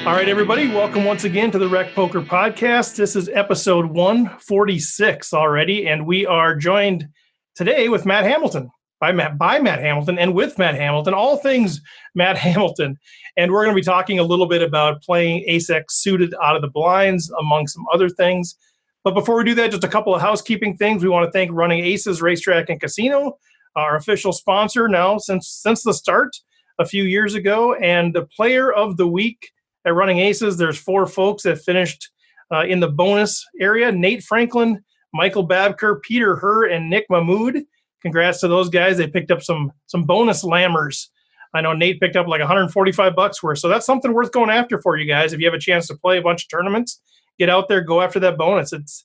All right, everybody, welcome once again to the Rec Poker Podcast. This is episode 146 already, and we are joined today with Matt Hamilton, by Matt Hamilton, and with Matt Hamilton, all things Matt Hamilton. And we're going to be talking a little bit about playing ace-x suited out of the blinds, among some other things. But before we do that, just a couple of housekeeping things. We want to thank Running Aces Racetrack and Casino, our official sponsor now since the start a few years ago, and the Player of the Week at Running Aces. There's 4 folks that finished in the bonus area: Nate Franklin, Michael Babker, Peter Herr, and Nick Mahmood. Congrats to those guys. They picked up some bonus lammers. I know Nate picked up like $145 worth. So that's something worth going after for you guys. If you have a chance to play a bunch of tournaments, get out there, go after that bonus. It's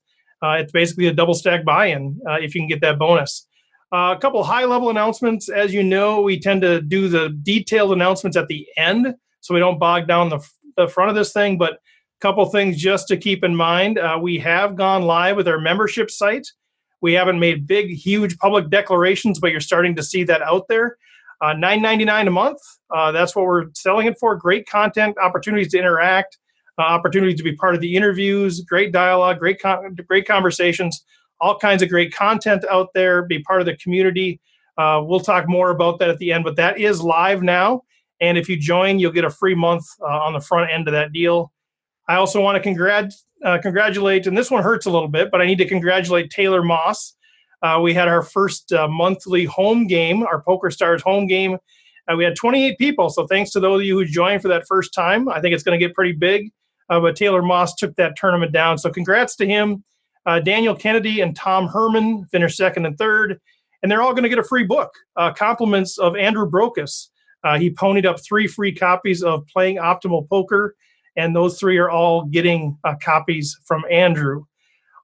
basically a double stack buy-in if you can get that bonus. A couple high-level announcements. As you know, we tend to do the detailed announcements at the end, so we don't bog down the front of this thing. But a couple things just to keep in mind. We have gone live with our membership site. We haven't made big, huge public declarations, but you're starting to see that out there. $9.99 a month. That's what we're selling it for. Great content, opportunities to interact, opportunities to be part of the interviews, great dialogue, great conversations, all kinds of great content out there. Be part of the community. We'll talk more about that at the end, but that is live now. And if you join, you'll get a free month on the front end of that deal. I also want to congratulate, and this one hurts a little bit, but I need to congratulate Taylor Moss. We had our first monthly home game, our Poker Stars home game. We had 28 people, so thanks to those of you who joined for that first time. I think it's going to get pretty big, but Taylor Moss took that tournament down. So congrats to him. Daniel Kennedy and Tom Herman finished second and third, and they're all going to get a free book, compliments of Andrew Brokus. He ponied up 3 free copies of Playing Optimal Poker, and those 3 are all getting copies from Andrew.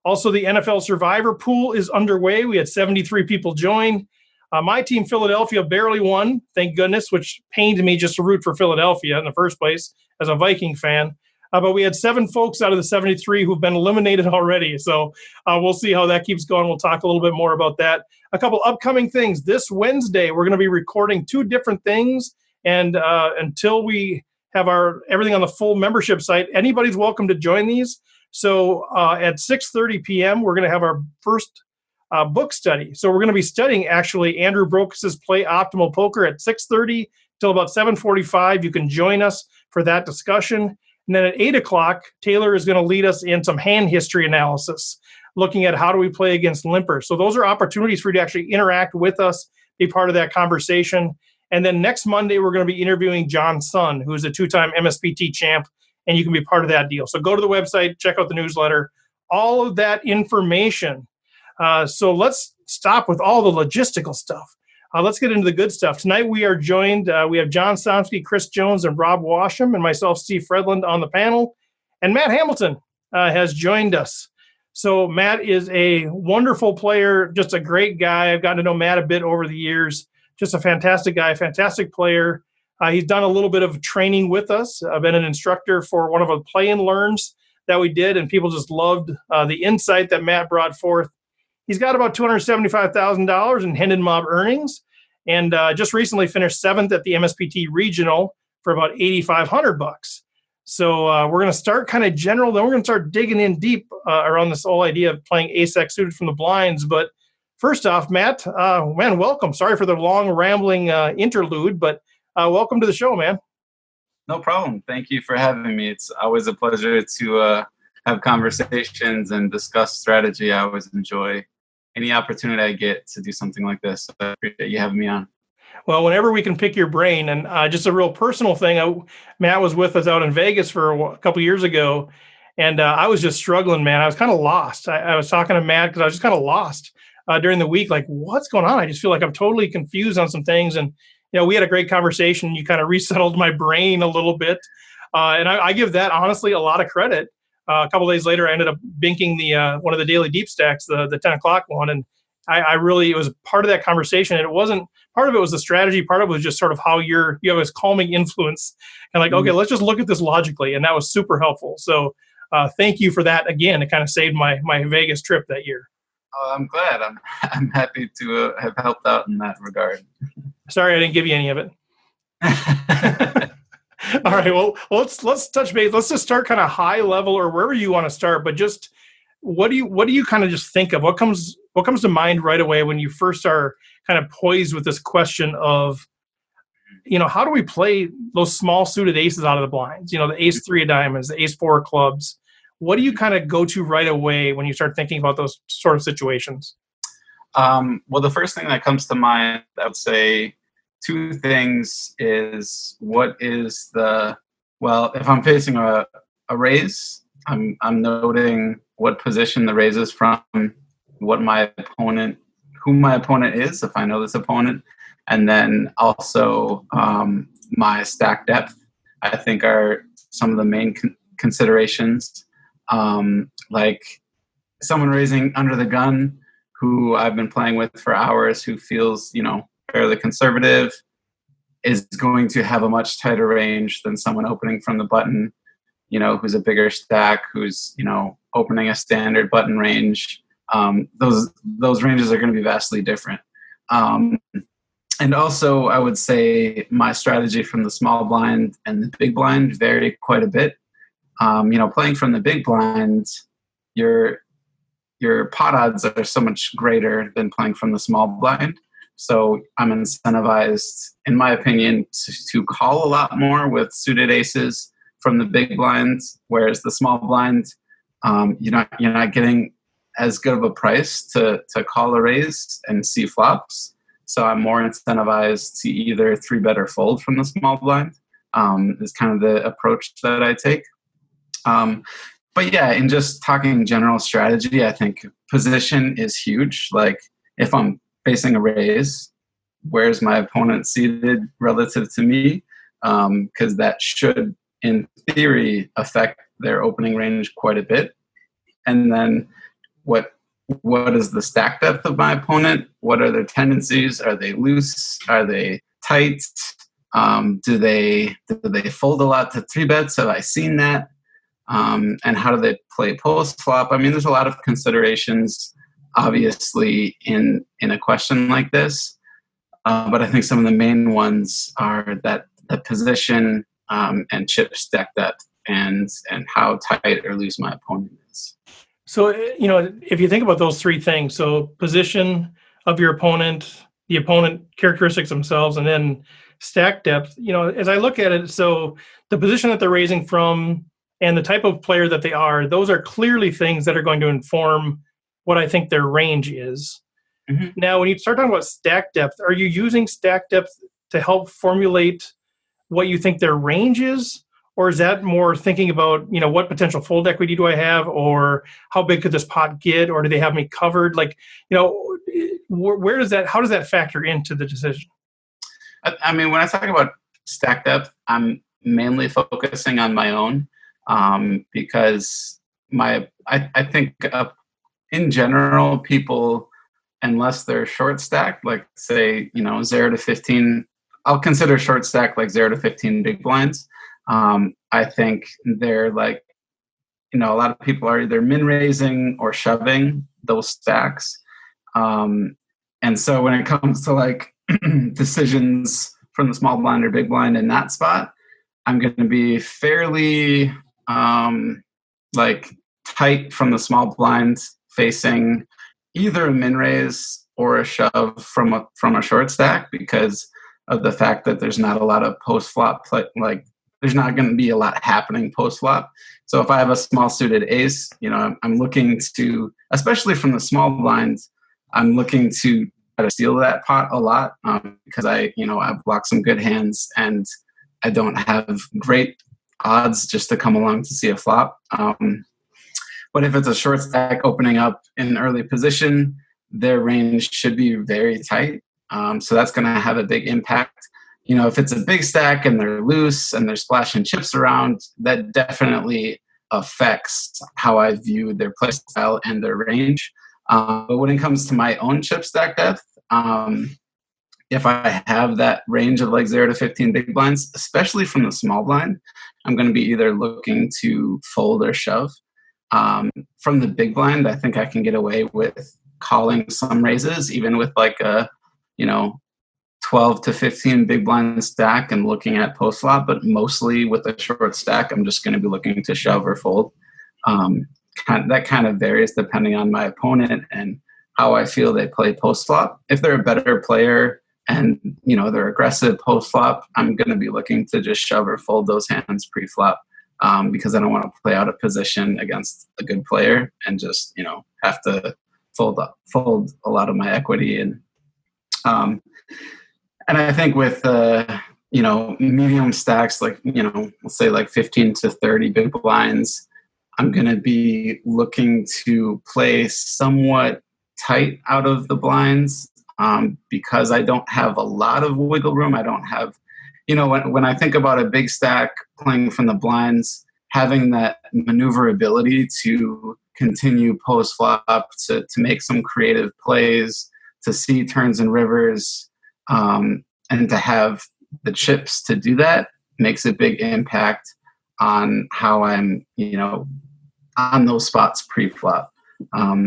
Also, the NFL Survivor Pool is underway. We had 73 people join. My team, Philadelphia, barely won, thank goodness, which pained me just to root for Philadelphia in the first place as a Viking fan. But we had 7 folks out of the 73 who've been eliminated already. So we'll see how that keeps going. We'll talk a little bit more about that. A couple upcoming things. This Wednesday, we're going to be recording 2 different things. And until we have everything on the full membership site, anybody's welcome to join these. So at 6:30 p.m., we're going to have our first book study. So we're going to be studying, actually, Andrew Brokus's Play Optimal Poker at 6:30 till about 7:45. You can join us for that discussion. And then at 8 o'clock, Taylor is going to lead us in some hand history analysis, looking at how do we play against limpers. So those are opportunities for you to actually interact with us, be part of that conversation. And then next Monday, we're going to be interviewing John Sun, who is a 2-time MSPT champ, and you can be part of that deal. So go to the website, check out the newsletter, all of that information. So let's stop with all the logistical stuff. Let's get into the good stuff. Tonight we are joined, we have John Somsky, Chris Jones, and Rob Washam, and myself, Steve Fredland, on the panel. And Matt Hamilton has joined us. So Matt is a wonderful player, just a great guy. I've gotten to know Matt a bit over the years. Just a fantastic guy, fantastic player. He's done a little bit of training with us. I've been an instructor for one of the play-and-learns that we did, and people just loved the insight that Matt brought forth. He's got about $275,000 in Hendon Mob earnings, and just recently finished 7th at the MSPT Regional for about $8,500. So we're going to start kind of general, then we're going to start digging in deep around this whole idea of playing ace-x suited from the blinds. But first off, Matt, man, welcome. Sorry for the long, rambling interlude, but welcome to the show, man. No problem. Thank you for having me. It's always a pleasure to have conversations and discuss strategy. I always enjoy any opportunity I get to do something like this. So I appreciate you having me on. Well, whenever we can pick your brain, and just a real personal thing, Matt was with us out in Vegas for a couple of years ago, and I was just struggling, man. I was kind of lost. I was talking to Matt because I was just kind of lost during the week, like, what's going on? I just feel like I'm totally confused on some things. And, we had a great conversation. You kind of resettled my brain a little bit. And I give that, honestly, a lot of credit. A couple of days later, I ended up binking one of the daily deep stacks, the 10 o'clock one. And I really, it was part of that conversation. And it wasn't, part of it was the strategy. Part of it was just sort of how you have this calming influence. And like, okay, let's just look at this logically. And that was super helpful. So thank you for that again. It kind of saved my Vegas trip that year. Oh, I'm glad. I'm happy to have helped out in that regard. Sorry, I didn't give you any of it. All right. Well, let's touch base. Let's just start kind of high level or wherever you want to start. But just what do you kind of just think of? What comes to mind right away when you first are kind of poised with this question of, how do we play those small suited aces out of the blinds? The ace three of diamonds, the ace four of clubs. What do you kind of go to right away when you start thinking about those sort of situations? Well, the first thing that comes to mind, I would say two things is if I'm facing a raise, I'm noting what position the raise is from, who my opponent is, if I know this opponent, and then also my stack depth, I think are some of the main considerations. Like someone raising under the gun who I've been playing with for hours, who feels, fairly conservative, is going to have a much tighter range than someone opening from the button, who's a bigger stack, who's, opening a standard button range. Those ranges are going to be vastly different. And also, I would say my strategy from the small blind and the big blind vary quite a bit. Playing from the big blind, your pot odds are so much greater than playing from the small blind. So I'm incentivized, in my opinion, to call a lot more with suited aces from the big blind, whereas the small blind, you're not getting as good of a price to call a raise and see flops. So I'm more incentivized to either 3-bet or fold from the small blind. Is kind of the approach that I take. But yeah, in just talking general strategy, I think position is huge. Like if I'm facing a raise, where's my opponent seated relative to me? Because that should, in theory, affect their opening range quite a bit. And then what is the stack depth of my opponent? What are their tendencies? Are they loose? Are they tight? Do they fold a lot to 3-bets? Have I seen that? And how do they play post flop? I mean, there's a lot of considerations, obviously, in a question like this. But I think some of the main ones are that the position and chip stack depth and how tight or loose my opponent is. So, if you think about those three things, so position of your opponent, the opponent characteristics themselves, and then stack depth, as I look at it, so the position that they're raising from and the type of player that they are, those are clearly things that are going to inform what I think their range is. Mm-hmm. Now, when you start talking about stack depth, are you using stack depth to help formulate what you think their range is? Or is that more thinking about, what potential fold equity do I have? Or how big could this pot get? Or do they have me covered? Like, how does that factor into the decision? I mean, when I talk about stack depth, I'm mainly focusing on my own. Because I think in general, people, unless they're short stack, like say, 0 to 15, I'll consider short stack like 0 to 15 big blinds. I think they're like, a lot of people are either min raising or shoving those stacks. And so when it comes to like decisions from the small blind or big blind in that spot, I'm going to be fairly tight from the small blind, facing either a min raise or a shove from a short stack because of the fact that there's not a lot of post flop play. Like there's not going to be a lot happening post flop. So if I have a small suited ace, I'm looking to, especially from the small blinds, I'm looking to try to steal that pot a lot because I've blocked some good hands and I don't have great odds just to come along to see a flop. But if it's a short stack opening up in early position, their range should be very tight. So that's going to have a big impact. If it's a big stack and they're loose and they're splashing chips around, that definitely affects how I view their play style and their range. But when it comes to my own chip stack depth, if I have that range of like 0 to 15 big blinds, especially from the small blind, I'm going to be either looking to fold or shove. From the big blind, I think I can get away with calling some raises, even with like a, 12 to 15 big blind stack and looking at post flop, but mostly with a short stack, I'm just going to be looking to shove or fold. That kind of varies depending on my opponent and how I feel they play post flop. If they're a better player and they're aggressive post flop, I'm going to be looking to just shove or fold those hands pre flop, because I don't want to play out of position against a good player and just have to fold a lot of my equity. And I think with medium stacks, like let's say like 15 to 30 big blinds, I'm going to be looking to play somewhat tight out of the blinds, because I don't have a lot of wiggle room. I don't have, when I think about a big stack playing from the blinds, having that maneuverability to continue post flop, to make some creative plays, to see turns and rivers, and to have the chips to do that makes a big impact on how I'm, on those spots pre-flop.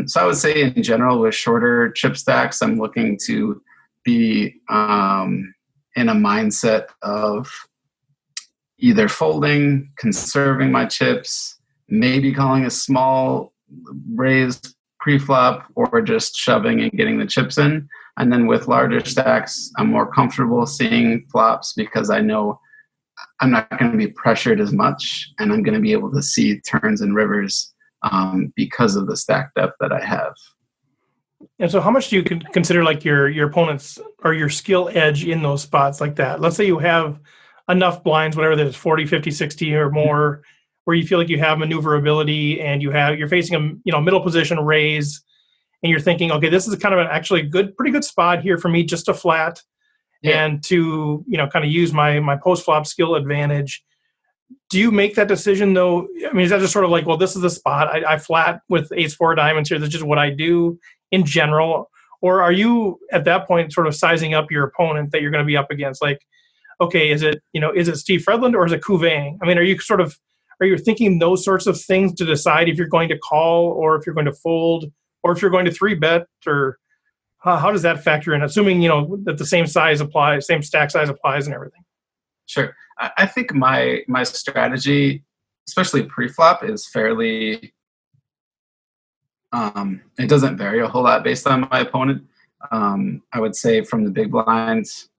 So I would say in general with shorter chip stacks, I'm looking to be in a mindset of either folding, conserving my chips, maybe calling a small raise pre-flop, or just shoving and getting the chips in. And then with larger stacks, I'm more comfortable seeing flops because I know I'm not going to be pressured as much, and I'm going to be able to see turns and rivers because of the stack depth that I have. And so how much do you consider like your opponent's or your skill edge in those spots like that? Let's say you have enough blinds, whatever that is, 40, 50, 60 or more, where you feel like you have maneuverability and you're facing a middle position raise, and you're thinking, okay, this is kind of actually pretty good spot here for me just to flat and to kind of use my post flop skill advantage. Do you make that decision though? I mean, is that just sort of like, well, this is the spot, I flat with ace-4 diamonds here, that's just what I do in general? Or are you at that point sort of sizing up your opponent that you're going to be up against? Like, okay, is it Steve Fredland or is it Ku Vang? I mean, are you thinking those sorts of things to decide if you're going to call or if you're going to fold or if you're going to 3-bet, or how does that factor in, assuming that the same size applies, same stack size applies and everything? Sure. I think my strategy, especially pre-flop, is fairly it doesn't vary a whole lot based on my opponent. I would say from the big blinds,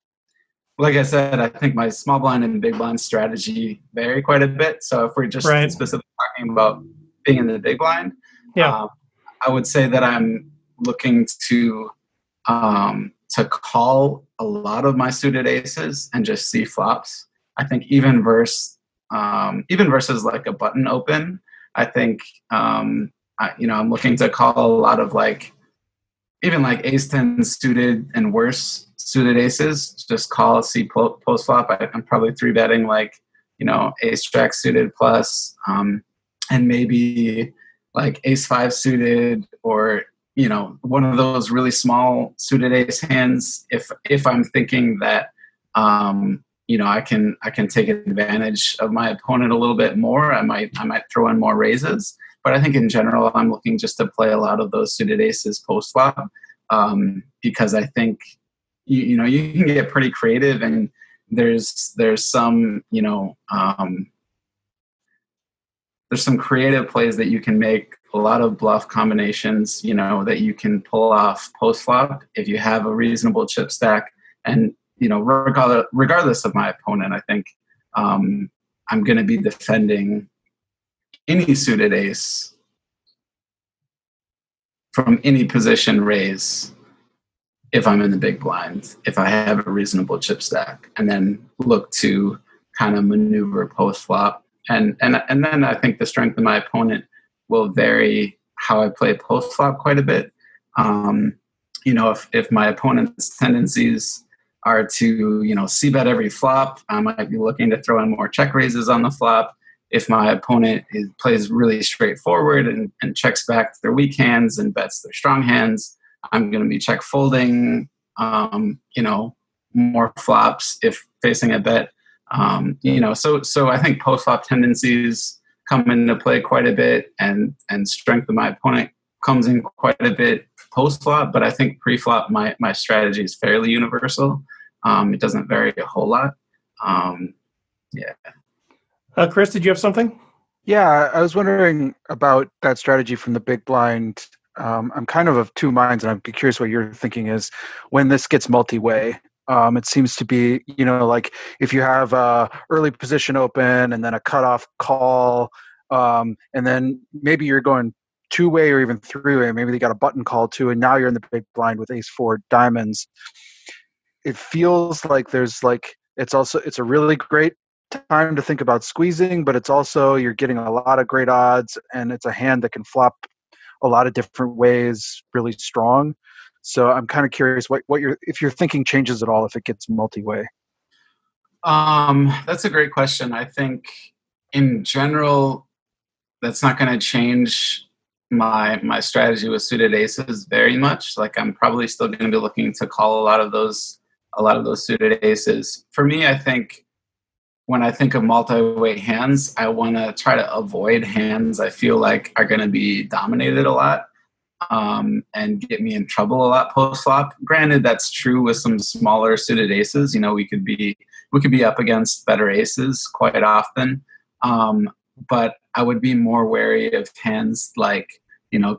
like I said, I think my small blind and big blind strategy vary quite a bit. So if we're just specifically talking about being in the big blind, I would say that I'm looking to call a lot of my suited aces and just see flops. I think even versus like a button open, I think I'm looking to call a lot of even ace-10 suited and worse suited aces. Just call, see post flop. I'm probably 3-betting ace-jack suited plus, and maybe ace-5 suited, or one of those really small suited ace hands. If I'm thinking that I can take advantage of my opponent a little bit more, I might throw in more raises. But I think in general, I'm looking just to play a lot of those suited aces post flop, because I think you can get pretty creative, and there's some there's some creative plays that you can make, a lot of bluff combinations, that you can pull off post flop if you have a reasonable chip stack. And regardless of my opponent, I think I'm going to be defending any suited ace from any position raise if I'm in the big blind, if I have a reasonable chip stack, and then look to kind of maneuver post flop. And then I think the strength of my opponent will vary how I play post flop quite a bit. If my opponent's tendencies are to, c-bet every flop, I might be looking to throw in more check raises on the flop. If my opponent plays really straightforward and checks back their weak hands and bets their strong hands, I'm going to be check folding, more flops if facing a bet. So I think post flop tendencies come into play quite a bit, and strength of my opponent comes in quite a bit post flop. But I think pre flop, my strategy is fairly universal. It doesn't vary a whole lot. Yeah. Chris, did you have something? Yeah, I was wondering about that strategy from the big blind. I'm kind of two minds, and I'm curious what your thinking is when this gets multi-way. It seems to be, like if you have a early position open and then a cutoff call, and then maybe you're going two-way or even three-way. Maybe they got a button call too, and now you're in the big blind with ace four diamonds. It feels like it's a really great time to think about squeezing, but it's also you're getting a lot of great odds, and it's a hand that can flop a lot of different ways really strong. So I'm kind of curious if your thinking changes at all if it gets multi-way. That's a great question. I think in general, that's not going to change my strategy with suited aces very much. Like I'm probably still going to be looking to call a lot of those suited aces. For me, I think when I think of multi-way hands, I want to try to avoid hands I feel like are going to be dominated a lot and get me in trouble a lot post-flop. Granted, that's true with some smaller suited aces. We could be up against better aces quite often. But I would be more wary of hands like,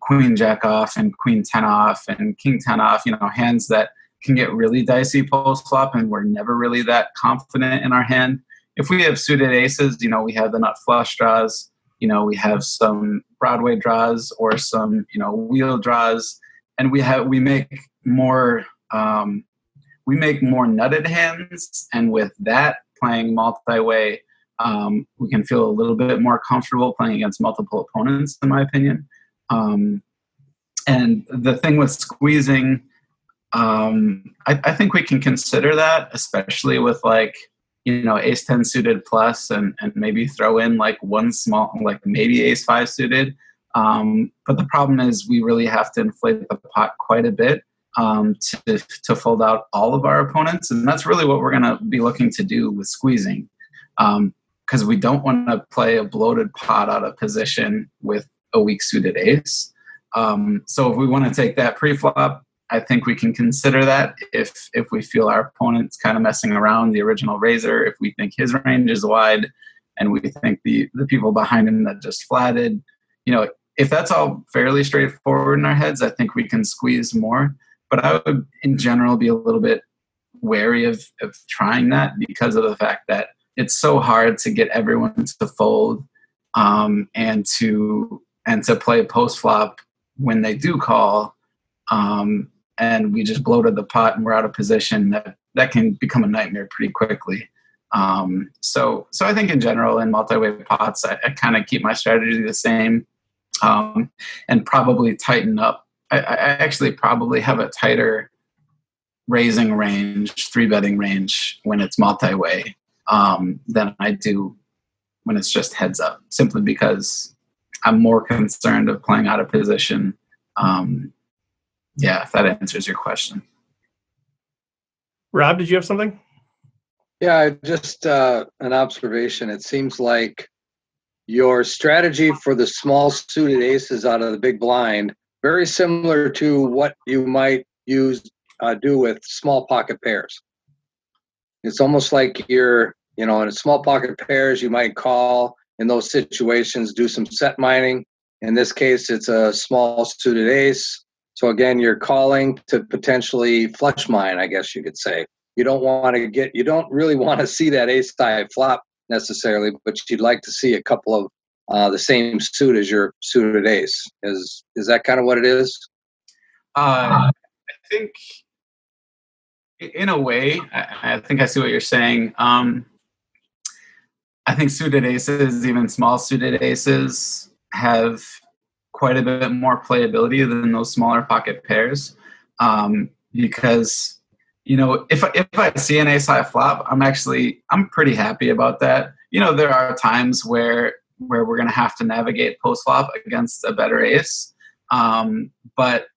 queen jack off and queen 10 off and king 10 off, hands that can get really dicey post-flop and we're never really that confident in our hand. If we have suited aces, we have the nut flush draws, we have some Broadway draws or some, wheel draws, and we make more nutted hands. And with that playing multi-way, we can feel a little bit more comfortable playing against multiple opponents, in my opinion. And the thing with squeezing, I think we can consider that, especially with ace 10 suited plus and maybe throw in one small, maybe ace 5 suited. But the problem is we really have to inflate the pot quite a bit to fold out all of our opponents. And that's really what we're going to be looking to do with squeezing. Because we don't want to play a bloated pot out of position with a weak suited ace. So if we want to take that pre-flop, I think we can consider that if we feel our opponent's kind of messing around the original raiser, if we think his range is wide and we think the people behind him that just flatted, if that's all fairly straightforward in our heads, I think we can squeeze more. But I would in general be a little bit wary of trying that because of the fact that it's so hard to get everyone to fold and to play post flop when they do call. And we just bloated the pot and we're out of position, that can become a nightmare pretty quickly. So I think in general in multi-way pots, I kind of keep my strategy the same and probably tighten up. I actually probably have a tighter raising range, 3-betting range when it's multi-way than I do when it's just heads up, simply because I'm more concerned of playing out of position. Yeah, if that answers your question. Rob, did you have something? Yeah, just an observation. It seems like your strategy for the small suited aces out of the big blind, very similar to what you might do with small pocket pairs. It's almost like you're, in a small pocket pairs, you might call in those situations, do some set mining. In this case, it's a small suited ace. So again, you're calling to potentially flush mine, I guess you could say. You don't really want to see that ace high flop necessarily, but you'd like to see a couple of the same suit as your suited ace. Is that kind of what it is? I think in a way, I think I see what you're saying. I think suited aces, even small suited aces, have quite a bit more playability than those smaller pocket pairs, because if I see an ace high flop, I'm pretty happy about that. There are times where we're going to have to navigate post flop against a better ace, but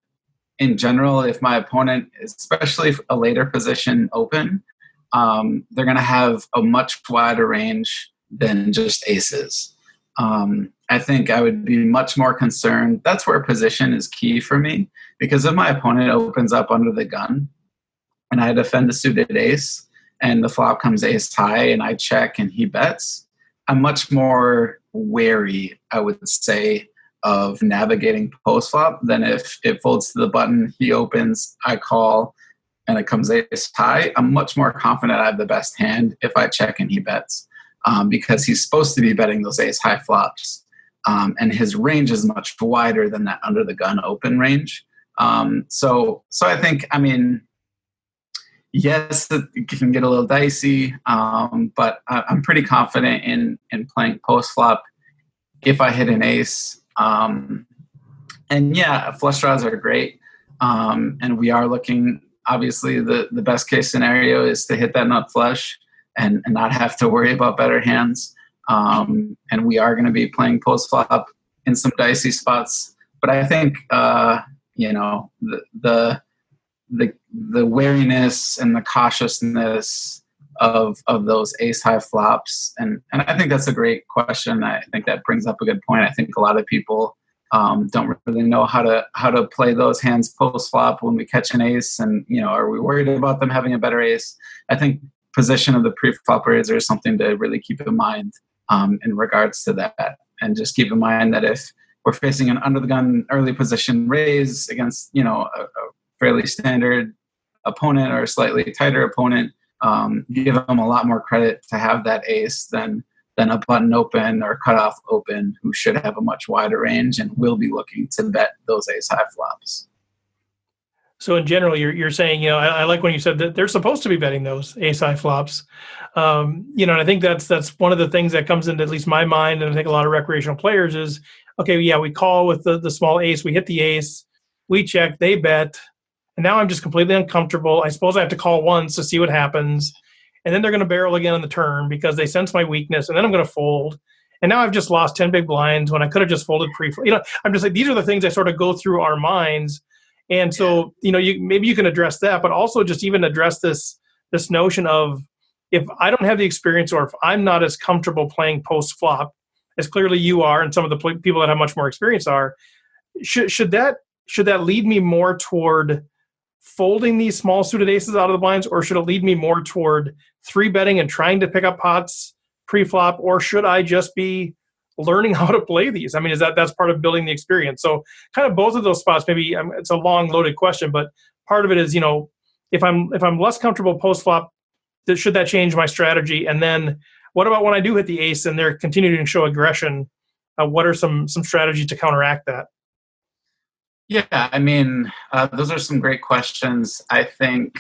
in general, if my opponent, especially a later position open, they're going to have a much wider range than just aces. I think I would be much more concerned. That's where position is key for me, because if my opponent opens up under the gun, and I defend a suited ace, and the flop comes ace high, and I check and he bets, I'm much more wary, I would say, of navigating post flop than if it folds to the button, he opens, I call, and it comes ace high. I'm much more confident I have the best hand if I check and he bets, because he's supposed to be betting those ace high flops. And his range is much wider than that under the gun open range. So I think, I mean, yes, it can get a little dicey, but I'm pretty confident in playing post flop if I hit an ace. And yeah, flush draws are great. And we are looking, obviously the best case scenario is to hit that nut flush and not have to worry about better hands. And we are going to be playing post flop in some dicey spots, but I think, the wariness and the cautiousness of those ace high flops. And I think that's a great question. I think that brings up a good point. I think a lot of people don't really know how to play those hands post flop when we catch an ace, and are we worried about them having a better ace? I think position of the pre-flop raiser is something to really keep in mind in regards to that, and just keep in mind that if we're facing an under the gun early position raise against a fairly standard opponent or a slightly tighter opponent, give them a lot more credit to have that ace than a button open or cutoff open who should have a much wider range and will be looking to bet those ace high flops. So in general, you're saying, I like when you said that they're supposed to be betting those ace high flops. And I think that's one of the things that comes into at least my mind, and I think a lot of recreational players is, okay, yeah, we call with the small ace, we hit the ace, we check, they bet, and now I'm just completely uncomfortable. I suppose I have to call once to see what happens, and then they're going to barrel again on the turn because they sense my weakness, and then I'm going to fold. And now I've just lost 10 big blinds when I could have just folded pre-flop. I'm just like, these are the things that sort of go through our minds. And so, maybe you can address that, but also just even address this notion of, if I don't have the experience, or if I'm not as comfortable playing post flop as clearly you are, and some of the people that have much more experience are, should that lead me more toward folding these small suited aces out of the blinds, or should it lead me more toward 3-betting and trying to pick up pots pre-flop, or should I just be learning how to play these? I mean, that's part of building the experience. So kind of both of those spots, maybe it's a long loaded question, but part of it is, if I'm less comfortable post flop, should that change my strategy? And then what about when I do hit the ace and they're continuing to show aggression? What are some strategies to counteract that? Yeah, I mean, those are some great questions. I think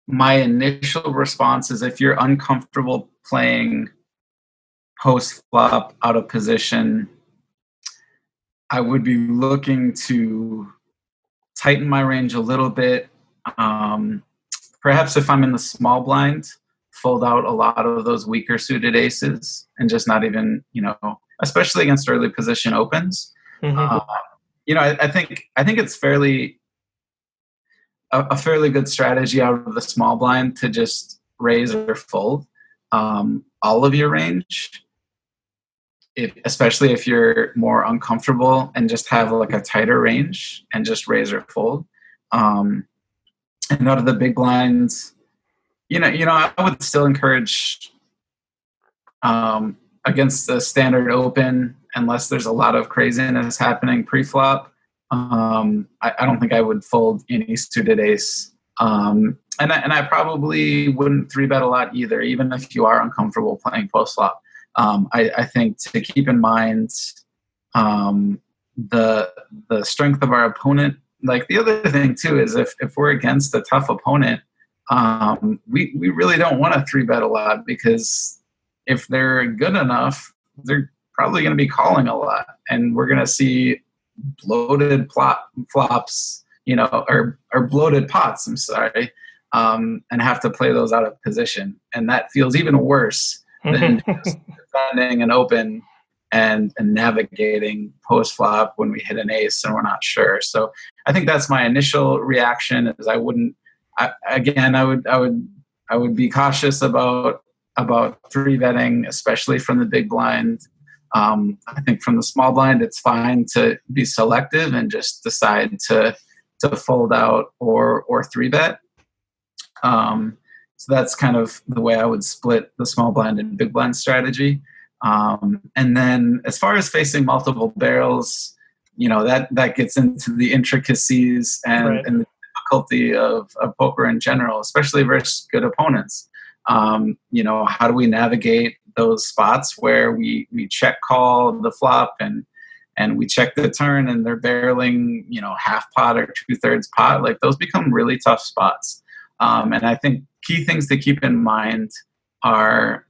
my initial response is, if you're uncomfortable playing post flop out of position, I would be looking to tighten my range a little bit. Perhaps if I'm in the small blind, fold out a lot of those weaker suited aces and just not even, especially against early position opens. Mm-hmm. I think it's a fairly good strategy out of the small blind to just raise or fold all of your range, especially if you're more uncomfortable and just have like a tighter range, and just raise or fold. And out of the big blinds, I would still encourage against the standard open, unless there's a lot of craziness happening pre-flop. I don't think I would fold any suited ace. And I probably wouldn't 3-bet a lot either, even if you are uncomfortable playing post-flop. I think to keep in mind the strength of our opponent. Like, the other thing too is if we're against a tough opponent, we really don't want to 3-bet a lot, because if they're good enough, they're probably going to be calling a lot, and we're going to see bloated flops, or bloated pots. I'm sorry, and have to play those out of position, and that feels even worse than just defending an open and navigating post flop when we hit an ace and we're not sure. So I think that's my initial reaction. Is I would be cautious about 3-betting, especially from the big blind. I think from the small blind, it's fine to be selective and just decide to to fold out or three bet. So that's kind of the way I would split the small blind and big blind strategy. And then as far as facing multiple barrels, that gets into the intricacies and the difficulty of poker in general, especially versus good opponents. How do we navigate those spots where we check call the flop and we check the turn and they're barreling, half pot or 2/3 pot? Like, those become really tough spots. And I think key things to keep in mind are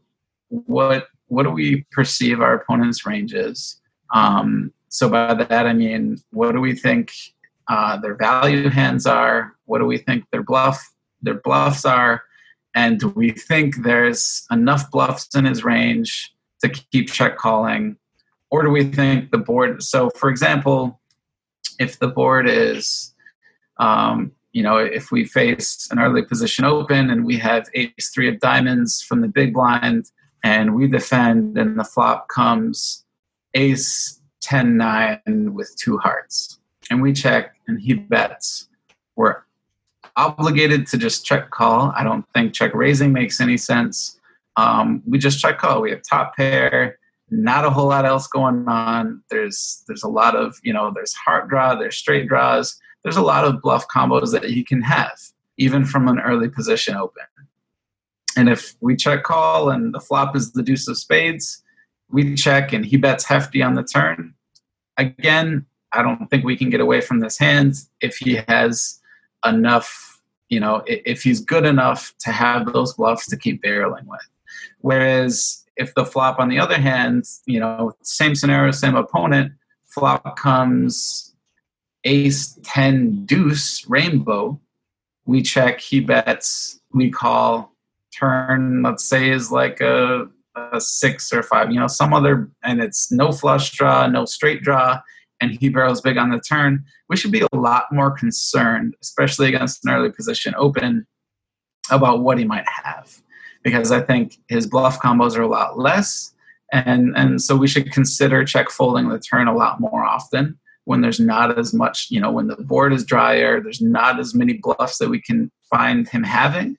what do we perceive our opponent's range is? So by that, I mean, what do we think their value hands are? What do we think their bluffs are? And do we think there's enough bluffs in his range to keep check calling? Or do we think the board, so for example, if the board is, if we face an early position open and we have ace-3 of diamonds from the big blind and we defend and the flop comes ace-10-9 with 2 hearts and we check and he bets, we're obligated to just check call. I don't think check raising makes any sense. We just check call. We have top pair, not a whole lot else going on. There's a lot of, there's heart draw, there's straight draws. There's a lot of bluff combos that he can have, even from an early position open. And if we check call and the flop is the deuce of spades, we check and he bets hefty on the turn. Again, I don't think we can get away from this hand if he has enough, if he's good enough to have those bluffs to keep barreling with. Whereas if the flop, on the other hand, same scenario, same opponent, flop comes ace-10 deuce rainbow, we check, he bets, we call, turn, let's say, is like a 6 or 5, some other, and it's no flush draw, no straight draw, and he barrels big on the turn. We should be a lot more concerned, especially against an early position open, about what he might have, because I think his bluff combos are a lot less, and so we should consider check folding the turn a lot more often when there's not as much, when the board is drier, there's not as many bluffs that we can find him having.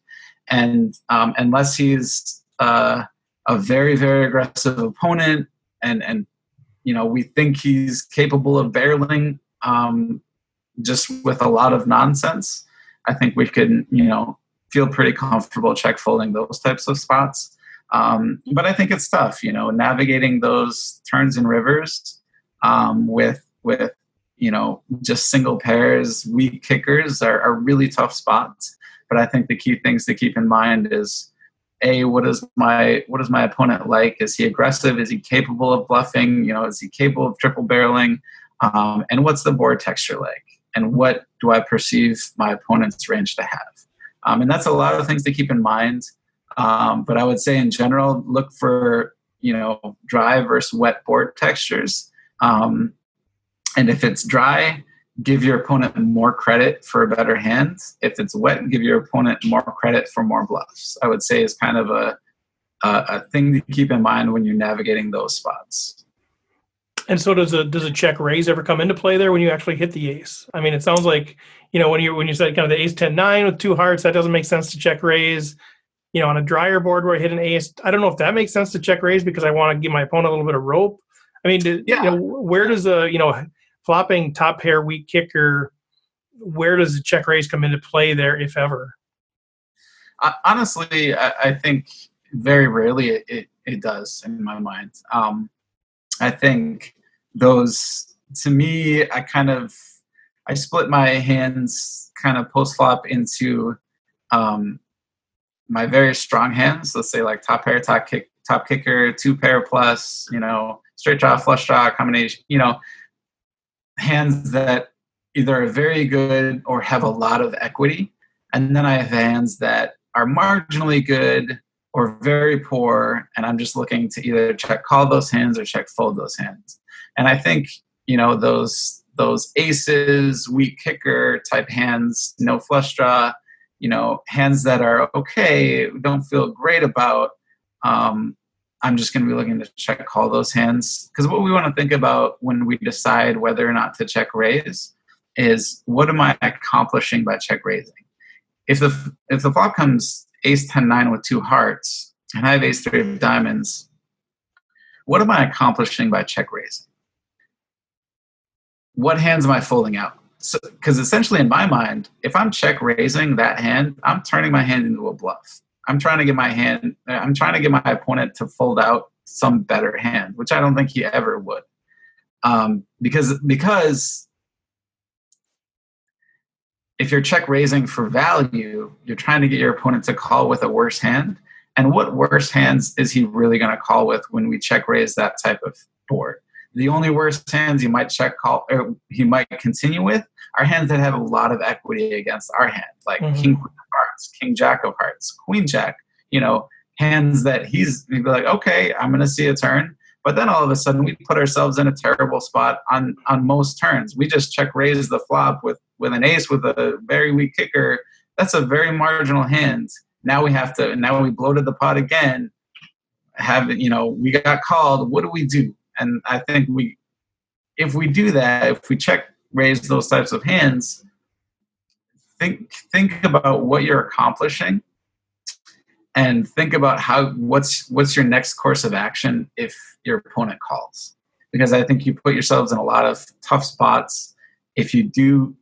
And unless he's a very, very aggressive opponent and we think he's capable of barreling just with a lot of nonsense, I think we could, feel pretty comfortable check folding those types of spots. But I think it's tough, navigating those turns and rivers with just single pairs, weak kickers are really tough spots. But I think the key things to keep in mind is, A, what is my opponent like? Is he aggressive? Is he capable of bluffing? Is he capable of triple barreling? And what's the board texture like? And what do I perceive my opponent's range to have? And that's a lot of things to keep in mind. But I would say in general, look for, dry versus wet board textures. And if it's dry, give your opponent more credit for a better hand. If it's wet, give your opponent more credit for more bluffs. I would say is kind of a thing to keep in mind when you're navigating those spots. And so does a check raise ever come into play there when you actually hit the ace? I mean, it sounds like, when you said kind of the ace-10-9 with 2 hearts, that doesn't make sense to check raise. On a drier board where I hit an ace, I don't know if that makes sense to check raise because I want to give my opponent a little bit of rope. I mean, where does flopping top pair weak kicker, where does the check raise come into play there, if ever? Honestly, I think very rarely it does in my mind. I think those, to me, I split my hands kind of post flop into my very strong hands. Let's say like top pair, top kicker, 2 pair plus, straight draw, flush draw, combination, hands that either are very good or have a lot of equity. And then I have hands that are marginally good or very poor, and I'm just looking to either check call those hands or check fold those hands. And I think, those aces, weak kicker type hands, no flush draw, hands that are okay, don't feel great about, I'm just going to be looking to check call those hands. Because what we want to think about when we decide whether or not to check raise is what am I accomplishing by check raising? If the flop comes ace 10-9 with 2 hearts, and I have ace 3 of diamonds, what am I accomplishing by check raising? What hands am I folding out? Because essentially in my mind, if I'm check raising that hand, I'm turning my hand into a bluff. I'm trying to get my opponent to fold out some better hand, which I don't think he ever would. Because if you're check raising for value, you're trying to get your opponent to call with a worse hand. And what worse hands is he really going to call with when we check raise that type of board? The only worst hands he might check call, or he might continue with, are hands that have a lot of equity against our hand, like King, Queen of Hearts, King, Jack of Hearts, Queen, Jack. Hands that he'd be like, okay, I'm going to see a turn. But then all of a sudden, we put ourselves in a terrible spot on most turns. We just check raise the flop with an ace with a very weak kicker. That's a very marginal hand. Now we bloated the pot again. We got called. What do we do? And I think if we do that, if we check raise those types of hands, think about what you're accomplishing, and think about what's your next course of action if your opponent calls. Because I think you put yourselves in a lot of tough spots if you do,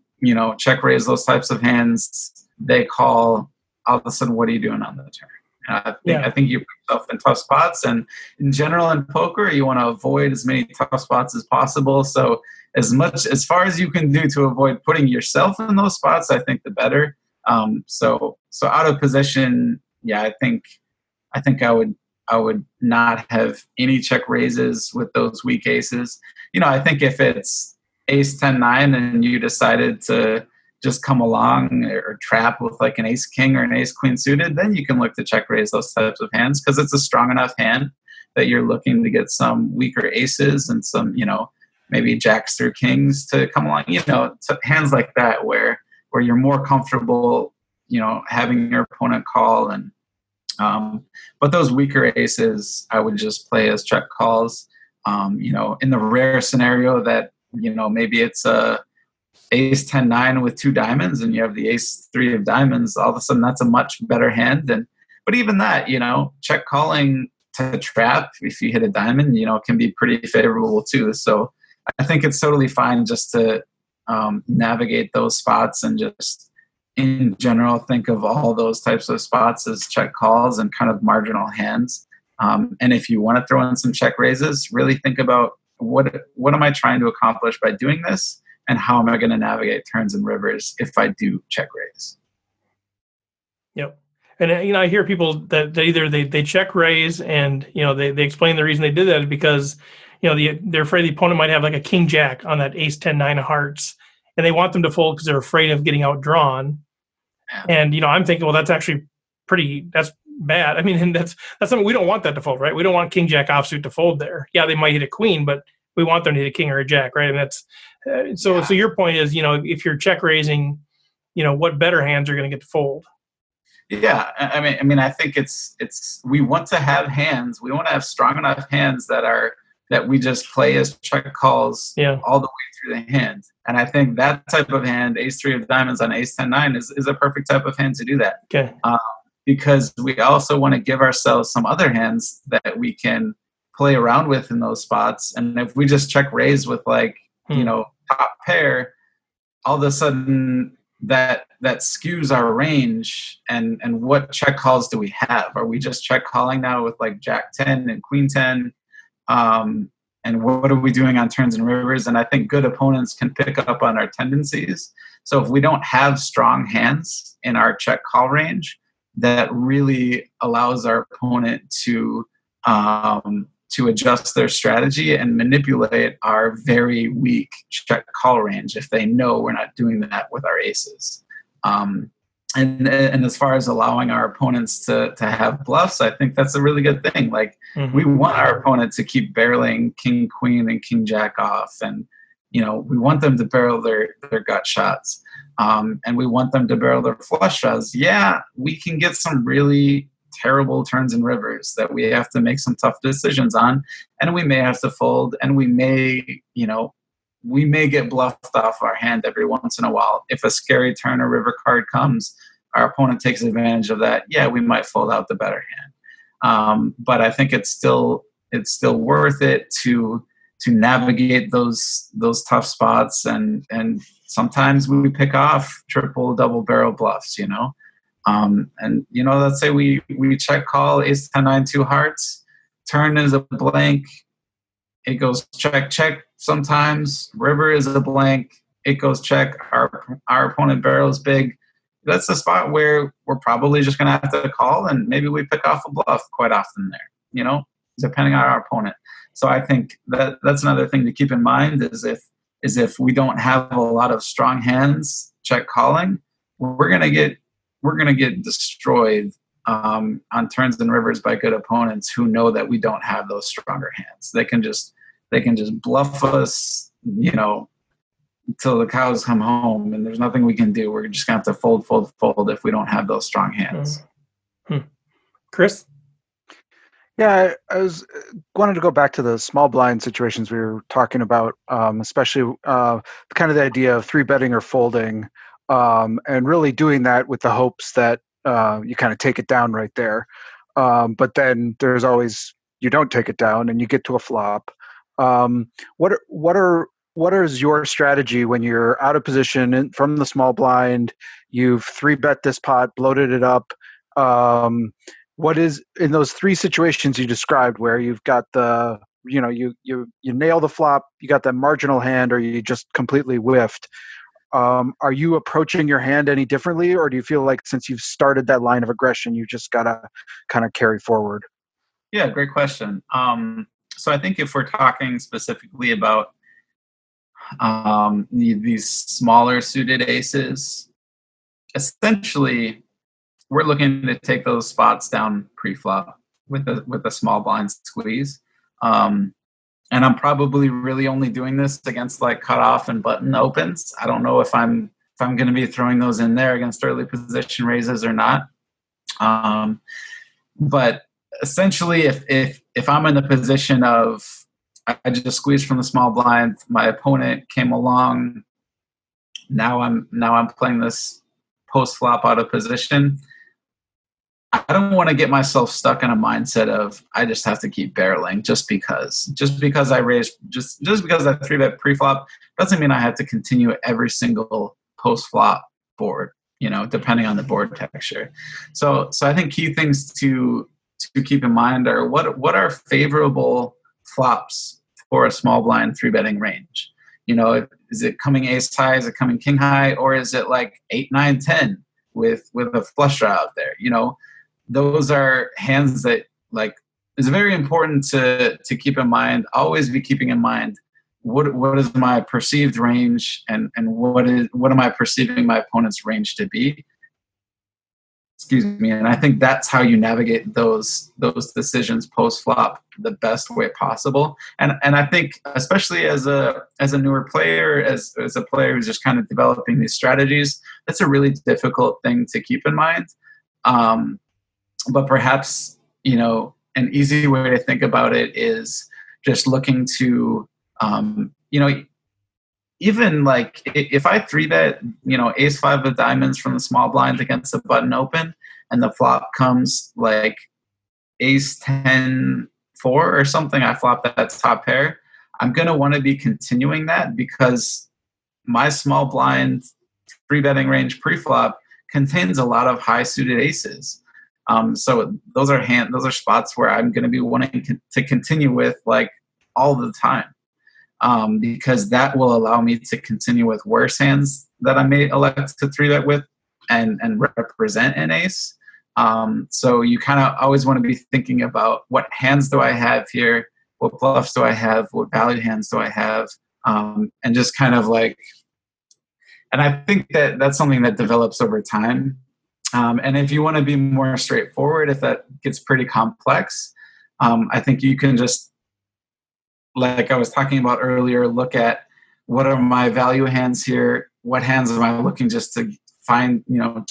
check raise those types of hands. They call. All of a sudden, what are you doing on the turn? I think you put yourself in tough spots, and in general in poker, you want to avoid as many tough spots as possible. So as far as you can do to avoid putting yourself in those spots, I think the better. So out of position, yeah, I think I would not have any check raises with those weak aces. I think if it's ace 10-9 and you decided to just come along or trap with like an ace king or an ace queen suited, then you can look to check raise those types of hands, because it's a strong enough hand that you're looking to get some weaker aces and some, maybe jacks through kings to come along, hands like that where you're more comfortable, having your opponent call. And but those weaker aces, I would just play as check calls. In the rare scenario that, maybe it's a ace 10-9 with 2 diamonds and you have the ace 3 of diamonds, all of a sudden that's a much better hand. But even that, check calling to trap if you hit a diamond, can be pretty favorable too. So I think it's totally fine just to navigate those spots, and just in general think of all those types of spots as check calls and kind of marginal hands. And if you want to throw in some check raises, really think about what am I trying to accomplish by doing this? And how am I going to navigate turns and rivers if I do check raise? Yep. And I hear people that either they check raise and they explain the reason they did that is because they're afraid the opponent might have like a king jack on that ace 10-9 of hearts, and they want them to fold because they're afraid of getting outdrawn. Yeah. And I'm thinking, well, that's actually that's bad. I mean, and that's something we don't want that to fold, right? We don't want king jack offsuit to fold there. Yeah, they might hit a queen, but we want them to hit a king or a jack, right? And that's so your point is, if you're check raising, what better hands are going to get to fold? Yeah, I mean, I think it's we want to have hands. We want to have strong enough hands that we just play as check calls all the way through the hand. And I think that type of hand, ace 3 of diamonds on ace 10-9, is a perfect type of hand to do that. Okay. Because we also want to give ourselves some other hands that we can play around with in those spots. And if we just check raise with top pair, all of a sudden that skews our range. And what check calls do we have? Are we just check calling now with like jack 10 and queen 10? And what are we doing on turns and rivers? And I think good opponents can pick up on our tendencies. So if we don't have strong hands in our check call range, that really allows our opponent to adjust their strategy and manipulate our very weak check call range if they know we're not doing that with our aces. And as far as allowing our opponents to have bluffs, I think that's a really good thing. Like we want our opponent to keep barreling king, queen, and king, jack off. And, we want them to barrel their gut shots. And we want them to barrel their flush shots. Yeah, we can get some really terrible turns and rivers that we have to make some tough decisions on. And we may have to fold, and we may, we may get bluffed off our hand every once in a while. If a scary turn or river card comes, our opponent takes advantage of that. Yeah, we might fold out the better hand. But I think it's still worth it to navigate those tough spots, and sometimes we pick off triple, double barrel bluffs, and let's say we check call ace 10 9 2 hearts, turn is a blank, it goes check check. Sometimes river is a blank, it goes check. Our opponent barrels big. That's the spot where we're probably just going to have to call, and maybe we pick off a bluff quite often there, depending on our opponent. So I think that's another thing to keep in mind is if we don't have a lot of strong hands check calling, we're gonna get destroyed on turns and rivers by good opponents who know that we don't have those stronger hands. They can just bluff us, until the cows come home, and there's nothing we can do. We're just gonna have to fold if we don't have those strong hands. Chris? Yeah, I was wanted to go back to the small blind situations we were talking about, especially kind of the idea of 3-betting or folding, and really doing that with the hopes that you kind of take it down right there. But then there's always, you don't take it down and you get to a flop. What is your strategy when you're out of position from the small blind? You've 3-bet this pot, bloated it up. What is in those 3 situations you described where you've got the, you nail the flop, you got that marginal hand, or you just completely whiffed? Are you approaching your hand any differently, or do you feel like since you've started that line of aggression, you just gotta kind of carry forward? Yeah, great question. So I think if we're talking specifically about these smaller suited aces, essentially we're looking to take those spots down pre-flop with a small blind squeeze. And I'm probably really only doing this against like cutoff and button opens. I don't know if I'm going to be throwing those in there against early position raises or not. But essentially, if I'm in the position of I just squeezed from the small blind, my opponent came along, now I'm playing this post flop out of position. I don't want to get myself stuck in a mindset of I just have to keep barreling just because I raised just because I 3-bet pre-flop doesn't mean I have to continue every single post-flop board, depending on the board texture. So I think key things to keep in mind are what are favorable flops for a small blind 3-betting range. Is it coming ace high? Is it coming king high? Or is it like 8, 9, 10 with a flush draw out there? Those are hands that is very important to keep in mind. Always be keeping in mind what is my perceived range and what am I perceiving my opponent's range to be. Excuse me. And I think that's how you navigate those decisions post flop the best way possible. And I think especially as a newer player, as a player who's just kind of developing these strategies, that's a really difficult thing to keep in mind. But perhaps, an easy way to think about it is just looking to, even like if I 3-bet, ace 5 of diamonds from the small blind against the button open and the flop comes like ace 10 4 or something, I flop that top pair, I'm going to want to be continuing that because my small blind 3-betting range pre-flop contains a lot of high suited aces. So those are spots where I'm going to be wanting to continue with like all the time, because that will allow me to continue with worse hands that I may elect to 3-bet with and represent an ace. So you kind of always want to be thinking about what hands do I have here, what bluffs do I have, what value hands do I have, and just kind of like. And I think that's something that develops over time. And if you want to be more straightforward, if that gets pretty complex, I think you can just, like I was talking about earlier, look at what are my value hands here? What hands am I looking just to find,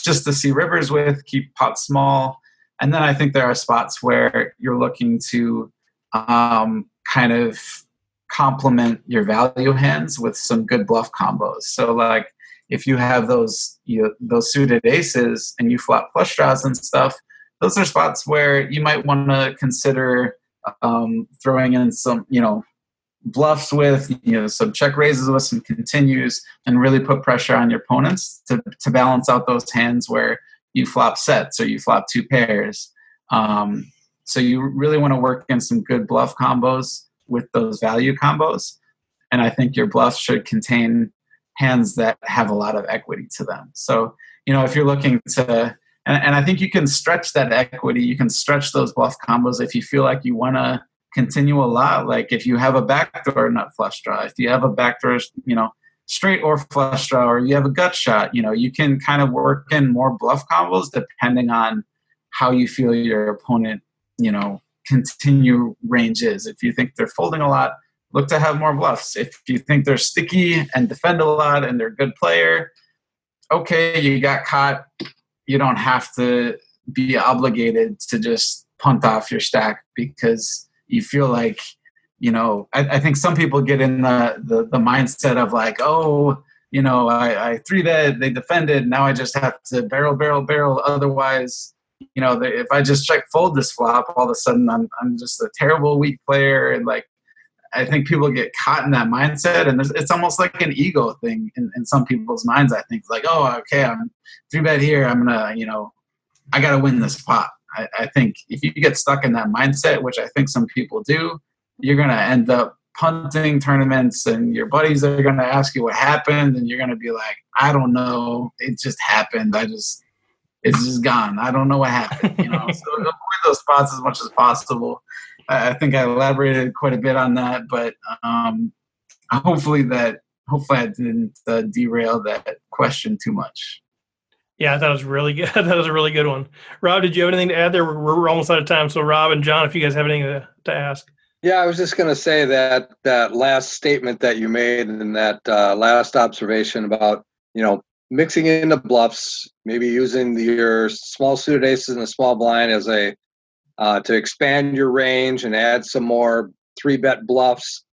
just to see rivers with, keep pot small. And then I think there are spots where you're looking to kind of complement your value hands with some good bluff combos. So like if you have those suited aces and you flop flush draws and stuff, those are spots where you might want to consider throwing in some, bluffs with, some check raises with some continues, and really put pressure on your opponents to balance out those hands where you flop sets or you flop two pairs. So you really want to work in some good bluff combos with those value combos. And I think your bluffs should contain hands that have a lot of equity to them. So, if you're looking to, and I think you can stretch that equity, you can stretch those bluff combos if you feel like you want to continue a lot. Like if you have a backdoor nut flush draw, if you have a backdoor, straight or flush draw, or you have a gut shot, you can kind of work in more bluff combos depending on how you feel your opponent, continue range is. If you think they're folding a lot, look to have more bluffs. If you think they're sticky and defend a lot and they're a good player, okay, you got caught. You don't have to be obligated to just punt off your stack because you feel like, I think some people get in the mindset of like, I 3-bet, they defended, now I just have to barrel. Otherwise, if I just check fold this flop, all of a sudden I'm just a terrible weak player. And like, I think people get caught in that mindset, and it's almost like an ego thing in some people's minds. I think like, okay, I'm 3-bet here. I'm gonna, I gotta win this pot. I think if you get stuck in that mindset, which I think some people do, you're gonna end up punting tournaments, and your buddies are gonna ask you what happened, and you're gonna be like, I don't know, it just happened. It's just gone. I don't know what happened. So avoid those spots as much as possible. I think I elaborated quite a bit on that, but hopefully I didn't derail that question too much. Yeah, I thought it was really good. That was a really good one. Rob, did you have anything to add there? We're almost out of time. So Rob and John, if you guys have anything to ask. Yeah, I was just going to say that last statement that you made and that last observation about, mixing in the bluffs, maybe using your small suited aces in a small blind as to expand your range and add some more 3-bet bluffs.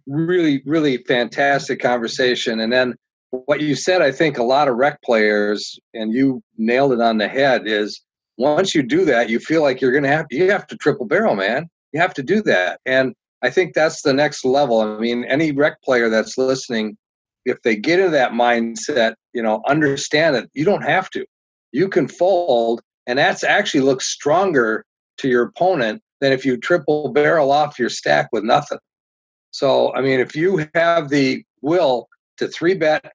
Really, really fantastic conversation. And then what you said, I think a lot of rec players, and you nailed it on the head, is once you do that, you feel like you have to triple barrel, man. You have to do that. And I think that's the next level. I mean, any rec player that's listening, if they get into that mindset, understand that you don't have to. You can fold, and that's actually looks stronger to your opponent than if you triple barrel off your stack with nothing. So, I mean, if you have the will to 3-bet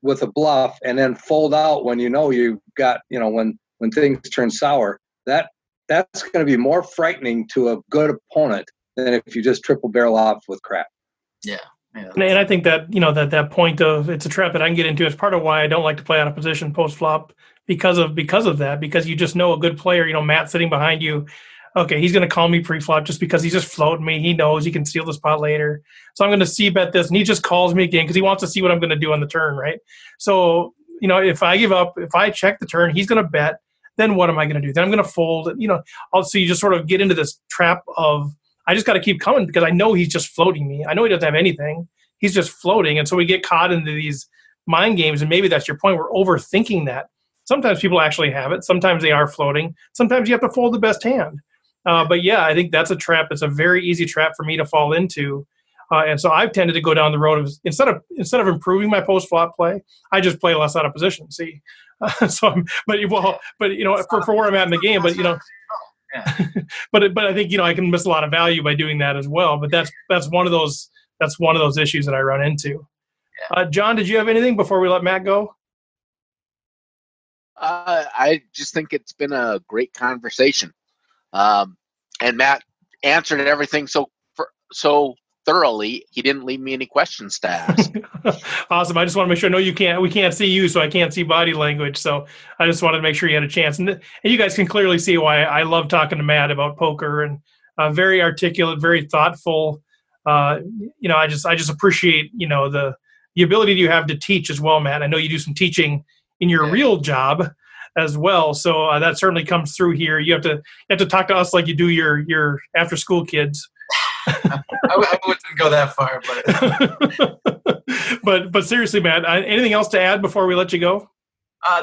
with a bluff and then fold out when you've got, when things turn sour, that's going to be more frightening to a good opponent than if you just triple barrel off with crap. Yeah. And I think that, that point of it's a trap that I can get into is part of why I don't like to play out of position post flop because of that, because you just know a good player, Matt sitting behind you. Okay, he's going to call me pre-flop just because he's just floating me. He knows he can steal the spot later. So I'm going to c-bet this, and he just calls me again because he wants to see what I'm going to do on the turn, right? So, if I give up, if I check the turn, he's going to bet. Then what am I going to do? Then I'm going to fold. Also you just sort of get into this trap of I just got to keep coming because I know he's just floating me. I know he doesn't have anything. He's just floating. And so we get caught into these mind games, and maybe that's your point. We're overthinking that. Sometimes people actually have it. Sometimes they are floating. Sometimes you have to fold the best hand. But yeah, I think that's a trap. It's a very easy trap for me to fall into. And so I've tended to go down the road of instead of improving my post flop play, I just play less out of position. See, for where I'm at in the game, but Yeah. but I think I can miss a lot of value by doing that as well. But that's one of those issues that I run into. Yeah. John, did you have anything before we let Matt go? I just think it's been a great conversation, and Matt answered everything so thoroughly. He didn't leave me any questions to ask. Awesome. I just want to make sure. No, we can't see you, so I can't see body language. So I just wanted to make sure you had a chance, and you guys can clearly see why I love talking to Matt about poker, and very articulate, very thoughtful. I just appreciate the ability you have to teach as well, Matt. I know you do some teaching in your real job as well, so that certainly comes through here. You have to talk to us like you do your after school kids. I wouldn't go that far, but but seriously, Matt, anything else to add before we let you go?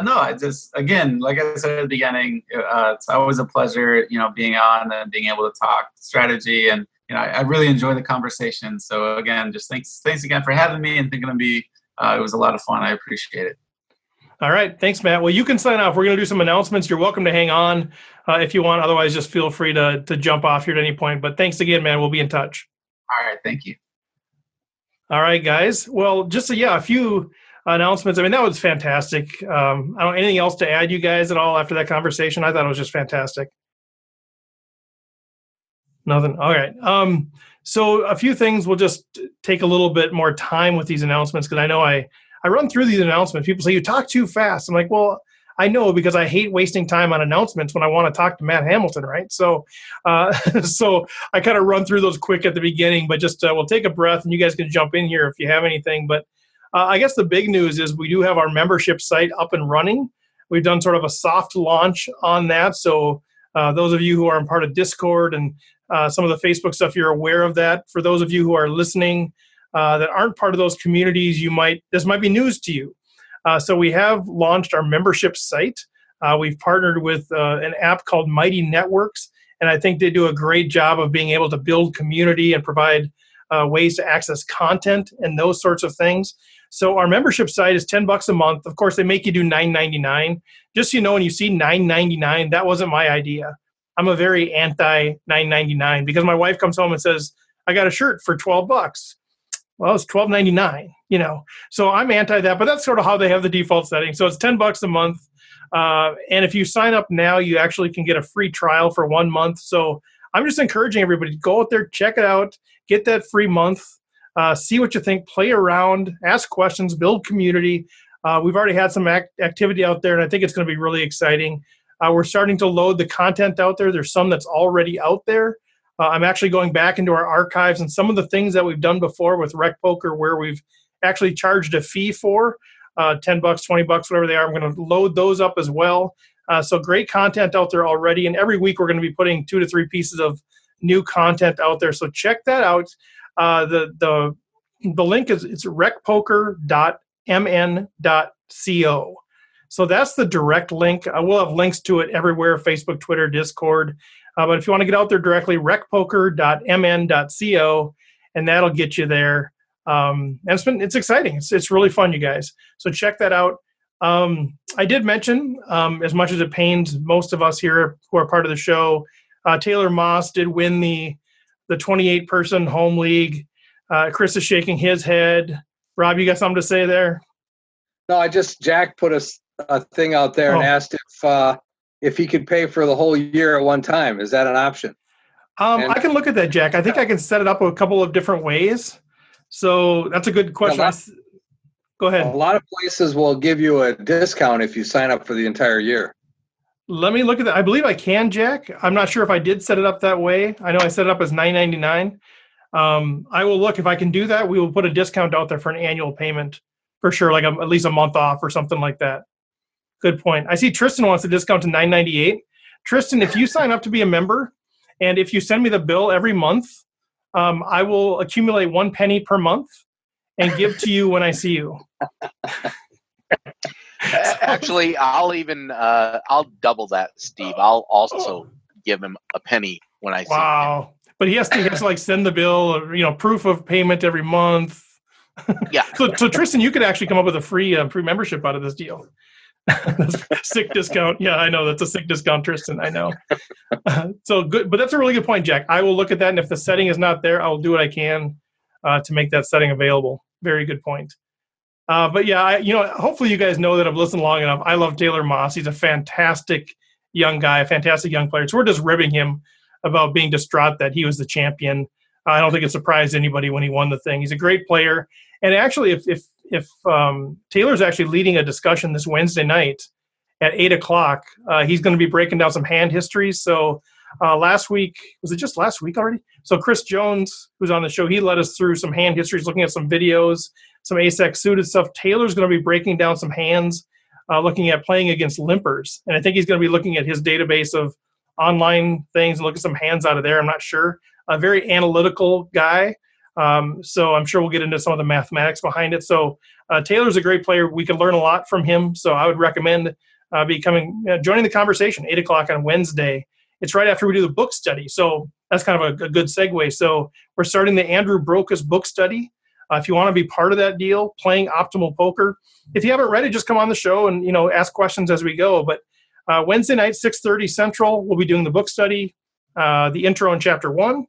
no, I just, again, like I said at the beginning, it's always a pleasure, being on and being able to talk strategy, and I really enjoy the conversation. So again, just thanks again for having me and thinking of me. It was a lot of fun. I appreciate it. All right. Thanks, Matt. Well, you can sign off. We're going to do some announcements. You're welcome to hang on if you want. Otherwise, just feel free to jump off here at any point. But thanks again, man. We'll be in touch. All right. Thank you. All right, guys. Well, just a few announcements. I mean, that was fantastic. I don't anything else to add, you guys, at all after that conversation? I thought it was just fantastic. Nothing. All right. So a few things. We'll just take a little bit more time with these announcements because I know I run through these announcements. People say you talk too fast. I'm like, well, I know, because I hate wasting time on announcements when I want to talk to Matt Hamilton, right? So, so I kind of run through those quick at the beginning, but just we'll take a breath and you guys can jump in here if you have anything. But I guess the big news is we do have our membership site up and running. We've done sort of a soft launch on that. So those of you who are in part of Discord and some of the Facebook stuff, you're aware of that. For those of you who are listening that aren't part of those communities, this might be news to you. So we have launched our membership site. We've partnered with an app called Mighty Networks, and I think they do a great job of being able to build community and provide ways to access content and those sorts of things. So our membership site is $10 a month. Of course, they make you do $9.99. Just so you know, when you see $9.99, that wasn't my idea. I'm a very anti $9.99 because my wife comes home and says, I got a shirt for $12. Well, it's $12.99, So I'm anti that, but that's sort of how they have the default setting. So it's $10 a month. And if you sign up now, you actually can get a free trial for 1 month. So I'm just encouraging everybody to go out there, check it out, get that free month, see what you think, play around, ask questions, build community. We've already had some activity out there, and I think it's going to be really exciting. We're starting to load the content out there. There's some that's already out there. I'm actually going back into our archives and some of the things that we've done before with Rec Poker where we've actually charged a fee for $10, $20, whatever they are. I'm going to load those up as well. So great content out there already. And every week we're going to be putting 2 to 3 pieces of new content out there. So check that out. The link is it's recpoker.mn.co. So that's the direct link. We'll have links to it everywhere, Facebook, Twitter, Discord. But if you want to get out there directly, recpoker.mn.co, and that'll get you there. And it's exciting. It's really fun, you guys. So check that out. I did mention, as much as it pains most of us here who are part of the show, Taylor Moss did win the 28-person home league. Chris is shaking his head. Rob, you got something to say there? No, Jack put a thing out there and asked if he could pay for the whole year at one time. Is that an option? I can look at that, Jack. I think I can set it up a couple of different ways. So that's a good question. Go ahead. A lot of places will give you a discount if you sign up for the entire year. Let me look at that. I believe I can, Jack. I'm not sure if I did set it up that way. I know I set it up as $9.99. I will look. If I can do that, we will put a discount out there for an annual payment for sure, like at least a month off or something like that. Good point. I see Tristan wants a discount to $9.98. Tristan, if you sign up to be a member, and if you send me the bill every month, I will accumulate 1 penny per month and give to you when I see you. Actually, I'll double that, Steve. I'll also give him a penny when I see him. Wow. But he has to like send the bill, proof of payment every month. Yeah. So Tristan, you could actually come up with a free membership out of this deal. Sick discount. Yeah, I know. That's a sick discount, Tristan. I know. So good. But that's a really good point, Jack. I will look at that. And if the setting is not there, I'll do what I can to make that setting available. Very good point. But yeah, hopefully you guys know that I've listened long enough. I love Taylor Moss. He's a fantastic young guy, a fantastic young player. So we're just ribbing him about being distraught that he was the champion. I don't think it surprised anybody when he won the thing. He's a great player. And actually, if Taylor's actually leading a discussion this Wednesday night at 8:00, he's going to be breaking down some hand histories. So last week, was it just last week already? So Chris Jones, who's on the show, he led us through some hand histories, looking at some videos, some ace-x suited stuff. Taylor's going to be breaking down some hands, looking at playing against limpers. And I think he's going to be looking at his database of online things and look at some hands out of there. I'm not sure. A very analytical guy. So I'm sure we'll get into some of the mathematics behind it. So Taylor's a great player. We can learn a lot from him. So I would recommend joining the conversation, 8 o'clock on Wednesday. It's right after we do the book study. So that's kind of a good segue. So we're starting the Andrew Brokus book study. If you want to be part of that deal, Playing Optimal Poker. If you haven't read it, just come on the show and, ask questions as we go. But Wednesday night, 6:30 Central, we'll be doing the book study, the intro in chapter 1.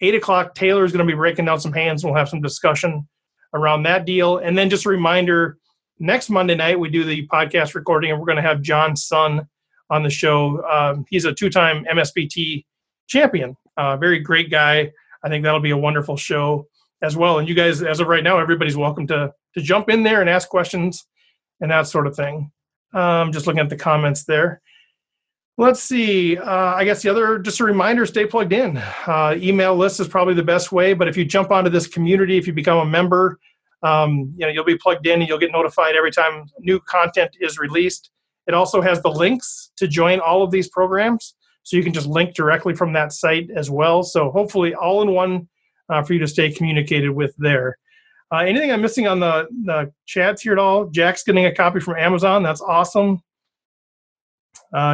8 o'clock, Taylor is going to be breaking down some hands. We'll have some discussion around that deal. And then just a reminder, next Monday night, we do the podcast recording, and we're going to have John's son on the show. He's a 2-time MSBT champion. Very great guy. I think that'll be a wonderful show as well. And you guys, as of right now, everybody's welcome to jump in there and ask questions and that sort of thing. Just looking at the comments there. Let's see. I guess just a reminder, stay plugged in. Email list is probably the best way, but if you jump onto this community, if you become a member, you'll be plugged in and you'll get notified every time new content is released. It also has the links to join all of these programs, so you can just link directly from that site as well. So hopefully all in one for you to stay communicated with there. Anything I'm missing on the chats here at all? Jack's getting a copy from Amazon. That's awesome.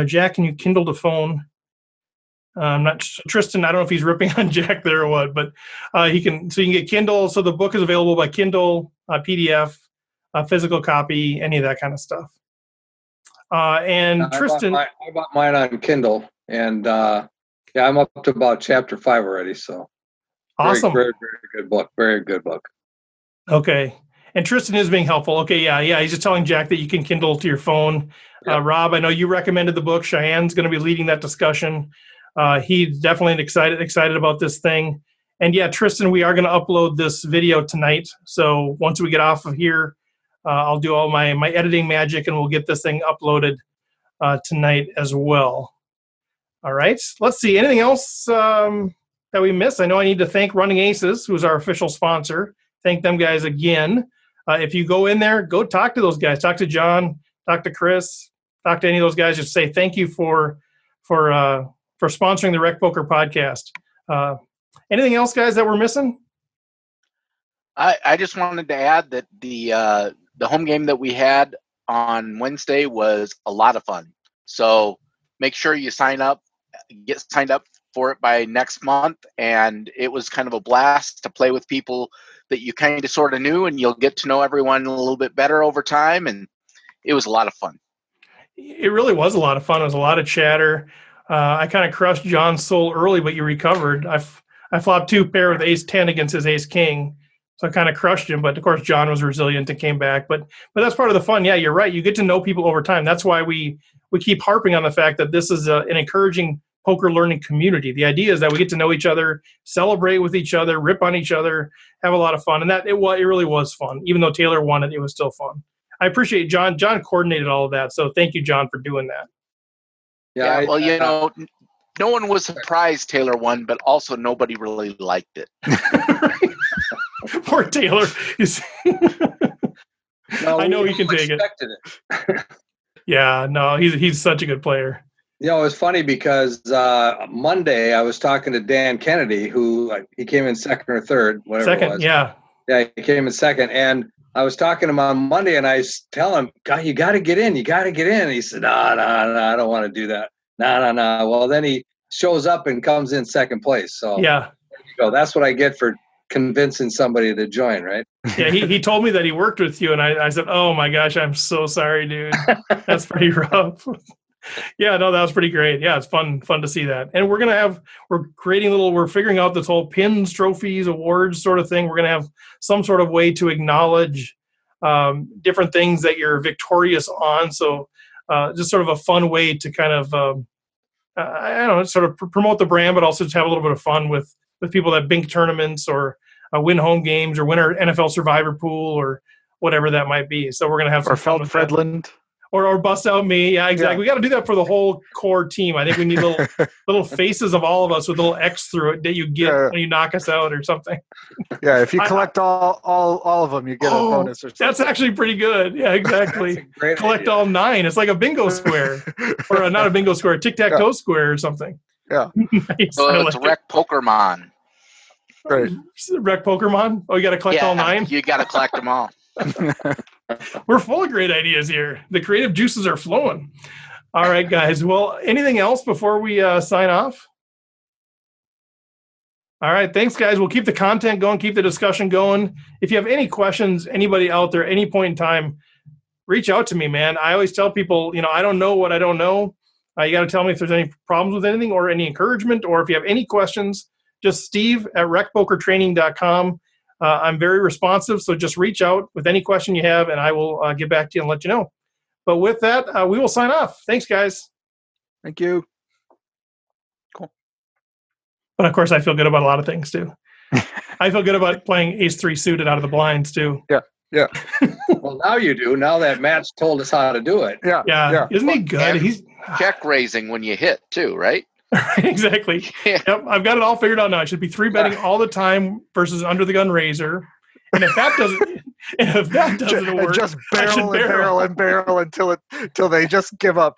Jack, can you Kindle the phone? I'm not Tristan. I don't know if he's ripping on Jack there or what, but you can get Kindle. So the book is available by Kindle, PDF, physical copy, any of that kind of stuff. And Tristan, I bought mine on Kindle, and I'm up to about chapter 5 already. So awesome, very, very good book. Very good book. Okay. And Tristan is being helpful. Okay, yeah. He's just telling Jack that you can Kindle to your phone. Yep. Rob, I know you recommended the book. Cheyenne's going to be leading that discussion. He's definitely excited about this thing. And yeah, Tristan, we are going to upload this video tonight. So once we get off of here, I'll do all my editing magic and we'll get this thing uploaded tonight as well. All right. Let's see. Anything else that we missed? I know I need to thank Running Aces, who's our official sponsor. Thank them guys again. If you go in there, go talk to those guys. Talk to John, talk to Chris, talk to any of those guys. Just say thank you for sponsoring the Rec Poker podcast. Anything else, guys, that we're missing? I just wanted to add that the home game that we had on Wednesday was a lot of fun. So make sure you get signed up for it by next month. And it was kind of a blast to play with people that you kind of sort of knew, and you'll get to know everyone a little bit better over time. And it was a lot of fun. It really was a lot of fun. It was a lot of chatter. I kind of crushed John's soul early, but you recovered. I flopped 2 pair with ace 10 against his ace king. So I kind of crushed him, but of course John was resilient and came back. But that's part of the fun. Yeah, you're right. You get to know people over time. That's why we keep harping on the fact that this is an encouraging poker learning community. The idea is that we get to know each other, celebrate with each other, rip on each other, have a lot of fun. And that it really was fun. Even though Taylor won it, it was still fun. I appreciate John. John coordinated all of that. So thank you, John, for doing that. Yeah, no one was surprised Taylor won, but also nobody really liked it. Poor Taylor. I know he can take it. Yeah, no, he's such a good player. It was funny because Monday I was talking to Dan Kennedy, who he came in second or third, whatever it was. Yeah, he came in second, and I was talking to him on Monday, and I tell him, "God, you got to get in. You got to get in." And he said, "No, I don't want to do that. No." Well, then he shows up and comes in second place. So yeah, there you go. That's what I get for convincing somebody to join, right? Yeah, he told me that he worked with you, and I said, "Oh my gosh, I'm so sorry, dude. That's pretty rough." Yeah, no, that was pretty great. Yeah, it's fun to see that. And we're figuring out this whole pins, trophies, awards sort of thing. We're going to have some sort of way to acknowledge different things that you're victorious on. So just sort of a fun way to kind of, I don't know, sort of promote the brand, but also just have a little bit of fun with people that bink tournaments or win home games or win our NFL Survivor pool or whatever that might be. So we're going to have some fun with Fredland. Or bust out me. Yeah, exactly. Yeah. We got to do that for the whole core team. I think we need little faces of all of us with a little X through it that you get when you knock us out or something. Yeah, if you collect all of them, you get a bonus or something. That's actually pretty good. Yeah, exactly. Great Collect idea. all 9. It's like a bingo square. Or not a bingo square, a tic-tac-toe square or something. Yeah. Nice. So I it's like Rec Pokermon. Right. Rec Pokemon? Oh, you got to collect all 9? You got to collect them all. We're full of great ideas here. The creative juices are flowing. All right, guys. Well, anything else before we sign off? All right. Thanks, guys. We'll keep the content going, keep the discussion going. If you have any questions, anybody out there, any point in time, reach out to me, man. I always tell people, I don't know what I don't know. You got to tell me if there's any problems with anything or any encouragement, or if you have any questions, just steve@recpokertraining.com. I'm very responsive, so just reach out with any question you have, and I will get back to you and let you know. But with that, we will sign off. Thanks, guys. Thank you. But of course, I feel good about a lot of things too. I feel good about playing ace-3 suited out of the blinds too. Yeah. Well, now you do. Now that Matt's told us how to do it. Yeah. Isn't he good? And He's check raising when you hit too, right? exactly. Yeah. Yep, I've got it all figured out now. I should be 3-betting all the time versus under the gun razor. And if that doesn't work, just barrel until they just give up.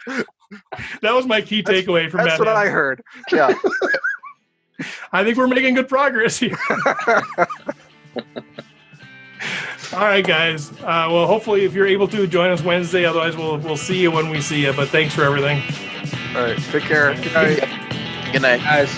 That was my key takeaway from That's that. what I heard. Yeah. I think we're making good progress here. All right, guys. Well, hopefully, if you're able to, join us Wednesday. Otherwise, we'll see you when we see you. But thanks for everything. All right. Take care. Good night. Good night. Guys.